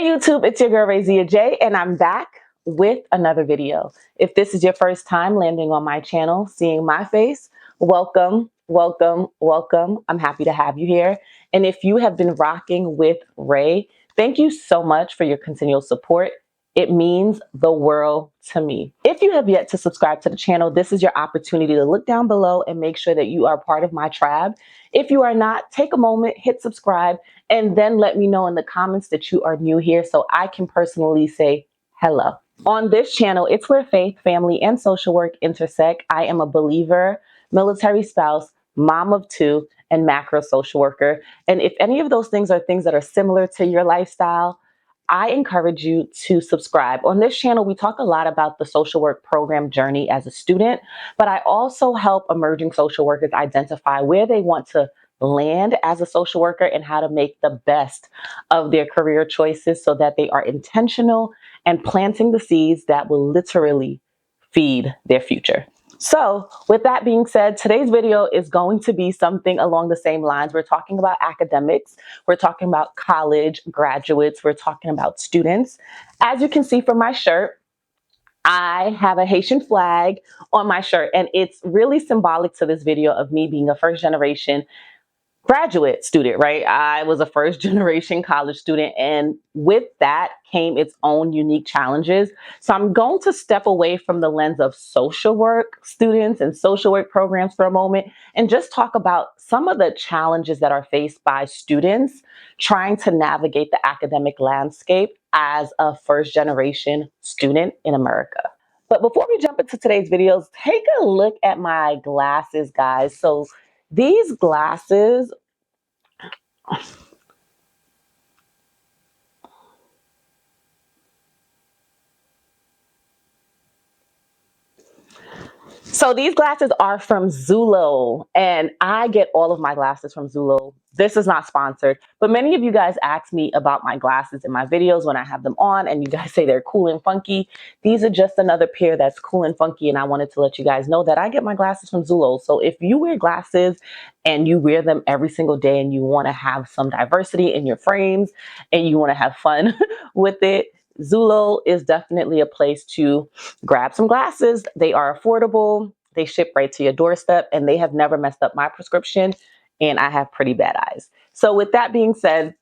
YouTube, it's your girl Razia J, and I'm back with another video. If this is your first time landing on my channel, seeing my face, welcome, welcome, welcome. I'm happy to have you here. And if you have been rocking with Ray, thank you so much for your continual support. It means the world to me. If you have yet to subscribe to the channel, this is your opportunity to look down below and make sure that you are part of my tribe. If you are not, take a moment, hit subscribe, and then let me know in the comments that you are new here so I can personally say hello. On this channel, it's where faith, family, and social work intersect. I am a believer, military spouse, mom of two, and macro social worker. And if any of those things are things that are similar to your lifestyle, I encourage you to subscribe. On this channel, we talk a lot about the social work program journey as a student, but I also help emerging social workers identify where they want to land as a social worker and how to make the best of their career choices so that they are intentional and planting the seeds that will literally feed their future. So with that being said, today's video is going to be something along the same lines. We're talking about academics. We're talking about college graduates. We're talking about students. As you can see from my shirt, I have a Haitian flag on my shirt, and it's really symbolic to this video of me being a first generation graduate student, right? I was a first generation college student, and with that came its own unique challenges. So I'm going to step away from the lens of social work students and social work programs for a moment and just talk about some of the challenges that are faced by students trying to navigate the academic landscape as a first generation student in America. But before we jump into today's videos, take a look at my glasses, guys. So these glasses, these glasses are from Zulo, and I get all of my glasses from Zulo. This is not sponsored, but many of you guys ask me about my glasses in my videos when I have them on, and you guys say they're cool and funky. These are just another pair that's cool and funky, and I wanted to let you guys know that I get my glasses from Zulo. So if you wear glasses and you wear them every single day and you want to have some diversity in your frames and you want to have fun with it, Zulo is definitely a place to grab some glasses. They are affordable. They ship right to your doorstep, and they have never messed up my prescription, and I have pretty bad eyes. So with that being said,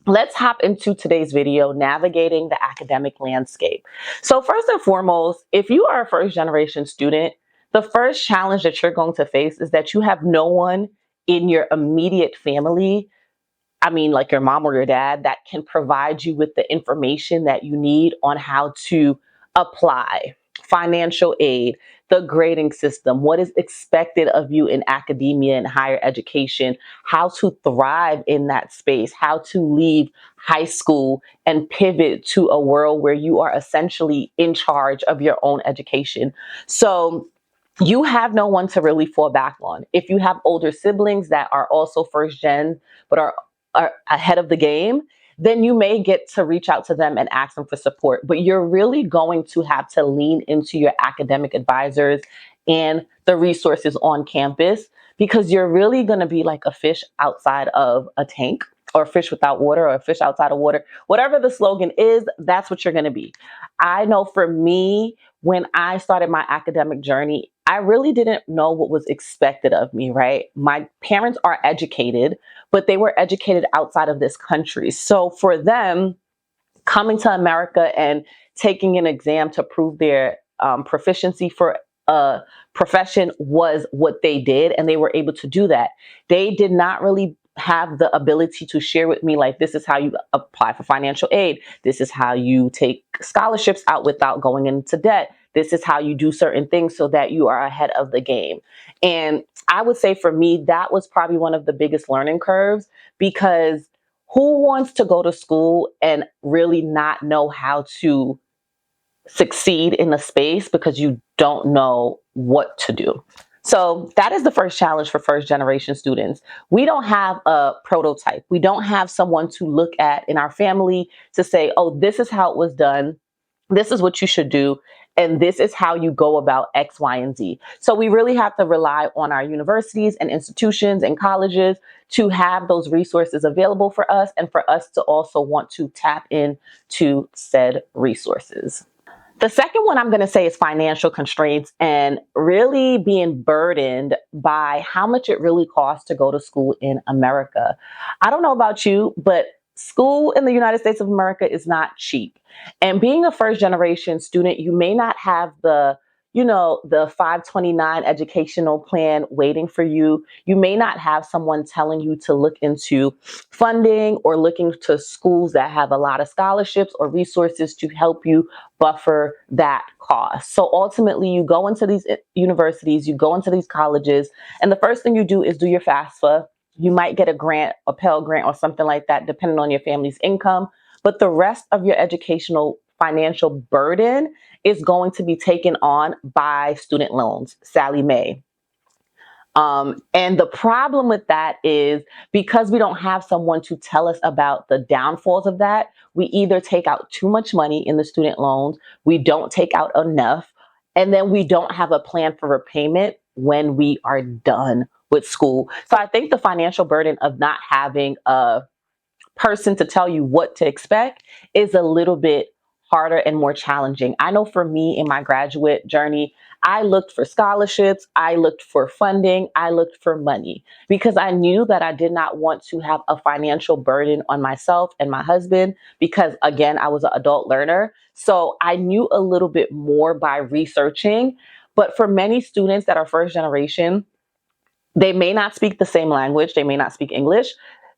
let's hop into today's video, navigating the academic landscape. So first and foremost, if you are a first generation student, the first challenge that you're going to face is that you have no one in your immediate family, like your mom or your dad, that can provide you with the information that you need on how to apply financial aid, the grading system, what is expected of you in academia and higher education, how to thrive in that space, how to leave high school and pivot to a world where you are essentially in charge of your own education. So you have no one to really fall back on. If you have older siblings that are also first gen, but are ahead of the game, then you may get to reach out to them and ask them for support. But you're really going to have to lean into your academic advisors and the resources on campus, because you're really going to be like a fish outside of a tank, or a fish without water, or a fish outside of water. Whatever the slogan is, that's what you're going to be. I know for me, when I started my academic journey, I really didn't know what was expected of me, right? My parents are educated, but they were educated outside of this country. So for them, coming to America and taking an exam to prove their proficiency for a profession was what they did, and they were able to do that. They did not really have the ability to share with me, like, this is how you apply for financial aid. This is how you take scholarships out without going into debt. This is how you do certain things so that you are ahead of the game. And I would say for me, that was probably one of the biggest learning curves, because who wants to go to school and really not know how to succeed in a space because you don't know what to do? So that is the first challenge for first generation students. We don't have a prototype. We don't have someone to look at in our family to say, oh, this is how it was done. This is what you should do. and this is how you go about X, Y, and Z. So we really have to rely on our universities and institutions and colleges to have those resources available for us, and for us to also want to tap into said resources. The second one I'm going to say is financial constraints, and really being burdened by how much it really costs to go to school in America. I don't know about you, but school in the United States of America is not cheap. And being a first generation student, you may not have the 529 educational plan waiting for you. You may not have someone telling you to look into funding or looking to schools that have a lot of scholarships or resources to help you buffer that cost. So ultimately, you go into these universities, you go into these colleges, and the first thing you do is do your FAFSA. You might get a grant, a Pell Grant or something like that, depending on your family's income. But the rest of your educational financial burden is going to be taken on by student loans, Sally Mae. And the problem with that is because we don't have someone to tell us about the downfalls of that, we either take out too much money in the student loans, we don't take out enough, and then we don't have a plan for repayment when we are done with school. So I think the financial burden of not having a person to tell you what to expect is a little bit harder and more challenging. I know for me in my graduate journey, I looked for scholarships, I looked for funding, I looked for money because I knew that I did not want to have a financial burden on myself and my husband because, again, I was an adult learner. So I knew a little bit more by researching. But for many students that are first generation, they may not speak the same language. They may not speak English.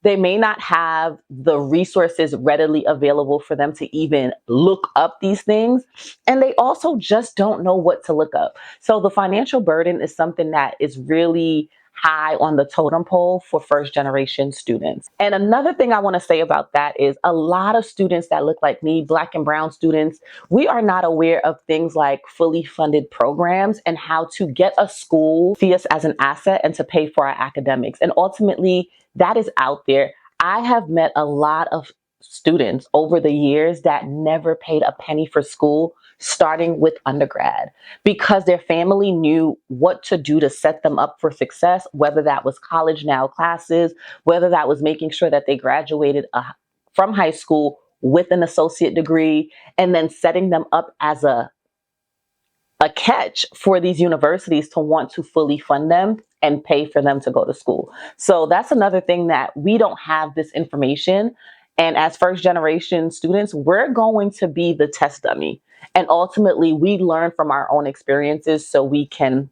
They may not have the resources readily available for them to even look up these things. And they also just don't know what to look up. So the financial burden is something that is really high on the totem pole for first generation students. And another thing I want to say about that is a lot of students that look like me, Black and brown students, we are not aware of things like fully funded programs and how to get a school see us as an asset and to pay for our academics. And ultimately, that is out there. I have met a lot of students over the years that never paid a penny for school, starting with undergrad, because their family knew what to do to set them up for success, whether that was college now classes, whether that was making sure that they graduated from high school with an associate degree, and then setting them up as a catch for these universities to want to fully fund them and pay for them to go to school. So that's another thing that we don't have this information. And as first generation students, we're going to be the test dummy. And ultimately, we learn from our own experiences so we can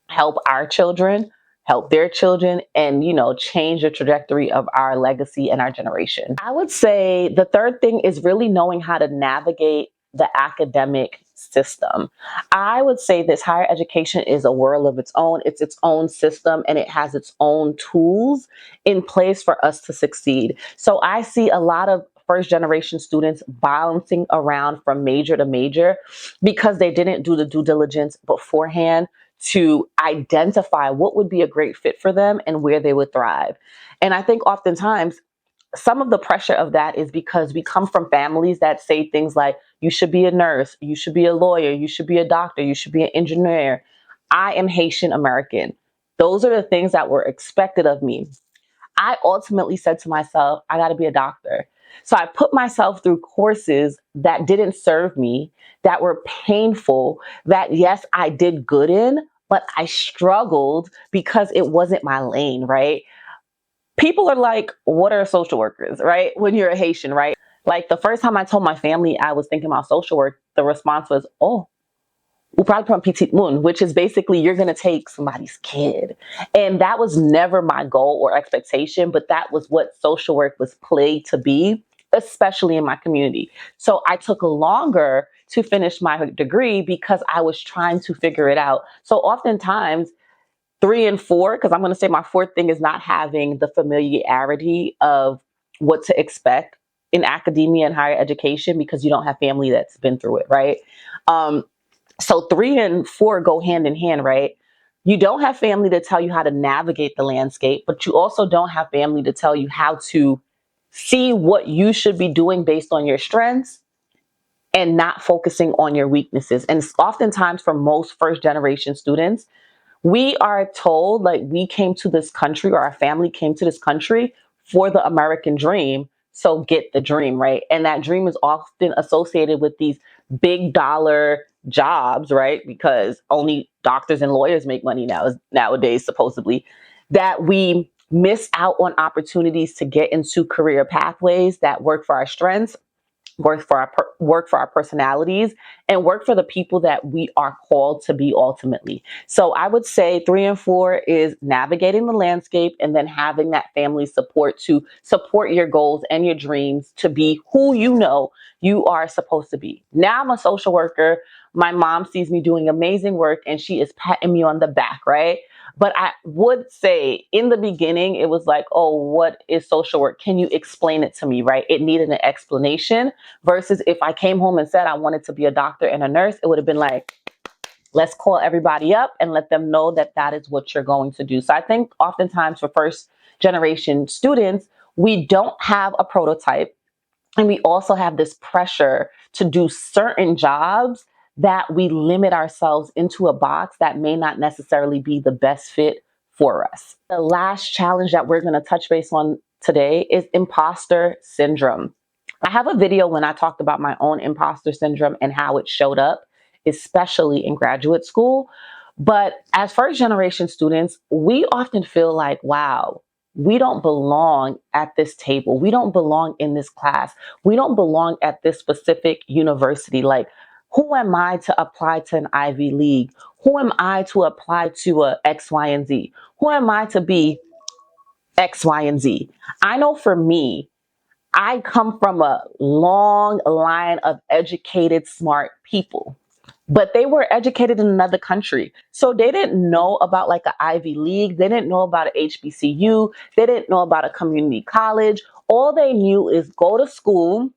help our children, help their children, and, change the trajectory of our legacy and our generation. I would say the third thing is really knowing how to navigate the academic system. I would say this higher education is a world of its own. It's its own system and it has its own tools in place for us to succeed. So I see a lot of first generation students bouncing around from major to major because they didn't do the due diligence beforehand to identify what would be a great fit for them and where they would thrive. And I think oftentimes some of the pressure of that is because we come from families that say things like, you should be a nurse, you should be a lawyer, you should be a doctor, you should be an engineer. I am Haitian American. Those are the things that were expected of me. I ultimately said to myself, I got to be a doctor. So I put myself through courses that didn't serve me, that were painful, that yes, I did good in, but I struggled because it wasn't my lane, right? People are like, what are social workers, right? When you're a Haitian, right? Like the first time I told my family I was thinking about social work, the response was, oh, ou pral petit moun, which is basically you're going to take somebody's kid. And that was never my goal or expectation, but that was what social work was played to be, especially in my community. So I took longer to finish my degree because I was trying to figure it out. So oftentimes, 3 and 4, because I'm going to say my fourth thing is not having the familiarity of what to expect in academia and higher education because you don't have family that's been through it, right? So 3 and 4 go hand in hand, right? You don't have family to tell you how to navigate the landscape, but you also don't have family to tell you how to see what you should be doing based on your strengths and not focusing on your weaknesses. And oftentimes for most first generation students, we are told like we came to this country, or our family came to this country for the American dream. So get the dream, right? And that dream is often associated with these big dollar jobs, right? Because only doctors and lawyers make money nowadays, supposedly, that we miss out on opportunities to get into career pathways that work for our strengths, work for our personalities, and work for the people that we are called to be ultimately. So I would say 3 and 4 is navigating the landscape, and then having that family support to support your goals and your dreams to be who you know you are supposed to be. Now I'm a social worker. My mom sees me doing amazing work and she is patting me on the back, right? But I would say in the beginning, it was like, oh, what is social work? Can you explain it to me, right? It needed an explanation versus if I came home and said I wanted to be a doctor and a nurse, it would have been like, let's call everybody up and let them know that that is what you're going to do. So I think oftentimes for first generation students, we don't have a prototype. And we also have this pressure to do certain jobs that we limit ourselves into a box that may not necessarily be the best fit for us. The last challenge that we're going to touch base on today is imposter syndrome. I have a video when I talked about my own imposter syndrome and how it showed up, especially in graduate school. But as first generation students, we often feel like, wow, we don't belong at this table. We don't belong in this class. We don't belong at this specific university. Like, who am I to apply to an Ivy League? Who am I to apply to a X, Y, and Z? Who am I to be X, Y, and Z? I know for me, I come from a long line of educated, smart people, but they were educated in another country. So they didn't know about like an Ivy League. They didn't know about an HBCU. They didn't know about a community college. All they knew is go to school,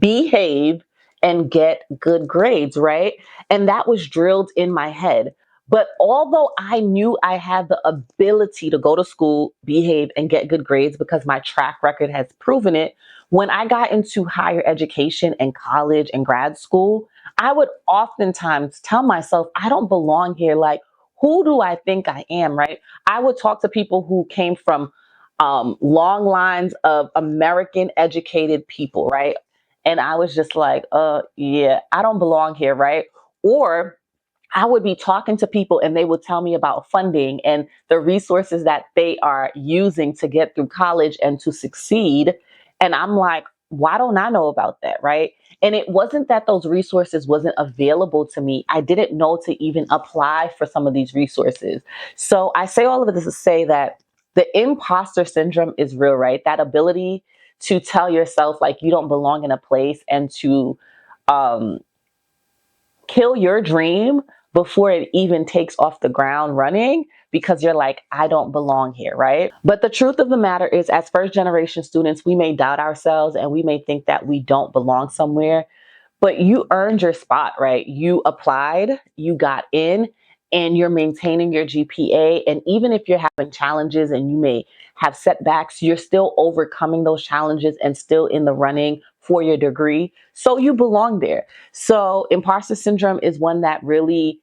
behave, and get good grades, right? And that was drilled in my head. But although I knew I had the ability to go to school, behave, and get good grades because my track record has proven it, when I got into higher education and college and grad school, I would oftentimes tell myself, I don't belong here. Like, who do I think I am, right? I would talk to people who came from long lines of American educated people, right? And I was just like, yeah, I don't belong here, right? Or I would be talking to people and they would tell me about funding and the resources that they are using to get through college and to succeed. And I'm like, why don't I know about that, right? And it wasn't that those resources wasn't available to me. I didn't know to even apply for some of these resources. So I say all of this to say that the imposter syndrome is real, right? That ability to tell yourself like you don't belong in a place and to um, kill your dream before it even takes off the ground running because you're like, I don't belong here, right? But the truth of the matter is, as first generation students, we may doubt ourselves and we may think that we don't belong somewhere, but you earned your spot, right? You applied, you got in, and you're maintaining your GPA. And even if you're having challenges and you may have setbacks, you're still overcoming those challenges and still in the running for your degree. So you belong there. So imposter syndrome is one that really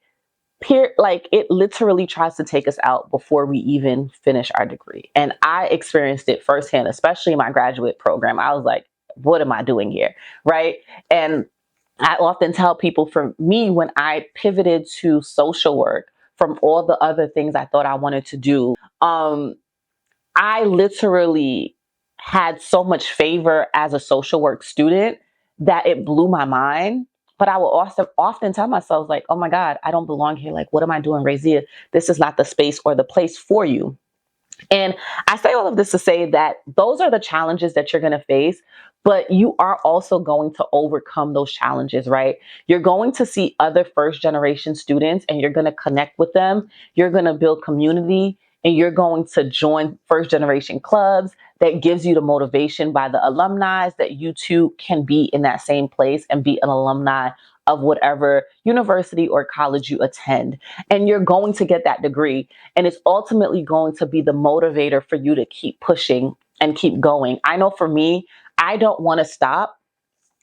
like it literally tries to take us out before we even finish our degree. And I experienced it firsthand, especially in my graduate program. I was like, what am I doing here? Right. And I often tell people, for me, when I pivoted to social work from all the other things I thought I wanted to do, I literally had so much favor as a social work student that it blew my mind. But I will also often tell myself, like, oh my God, I don't belong here. Like, what am I doing, Razia? This is not the space or the place for you. And I say all of this to say that those are the challenges that you're going to face, but you are also going to overcome those challenges, right? You're going to see other first generation students and you're going to connect with them. You're going to build community and you're going to join first generation clubs that gives you the motivation by the alumni that you too can be in that same place and be an alumni of whatever university or college you attend. And you're going to get that degree. And it's ultimately going to be the motivator for you to keep pushing and keep going. I know for me, I don't want to stop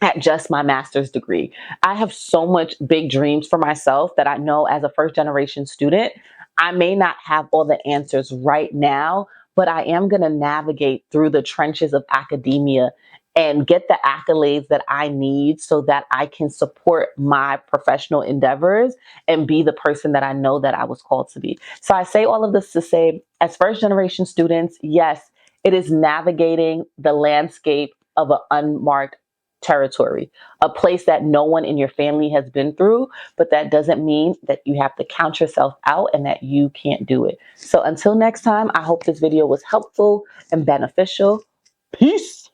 at just my master's degree. I have so much big dreams for myself that I know as a first generation student, I may not have all the answers right now, but I am going to navigate through the trenches of academia and get the accolades that I need so that I can support my professional endeavors and be the person that I know that I was called to be. So I say all of this to say, as first generation students, yes, it is navigating the landscape of an unmarked territory, a place that no one in your family has been through, but that doesn't mean that you have to count yourself out and that you can't do it. So until next time, I hope this video was helpful and beneficial. Peace.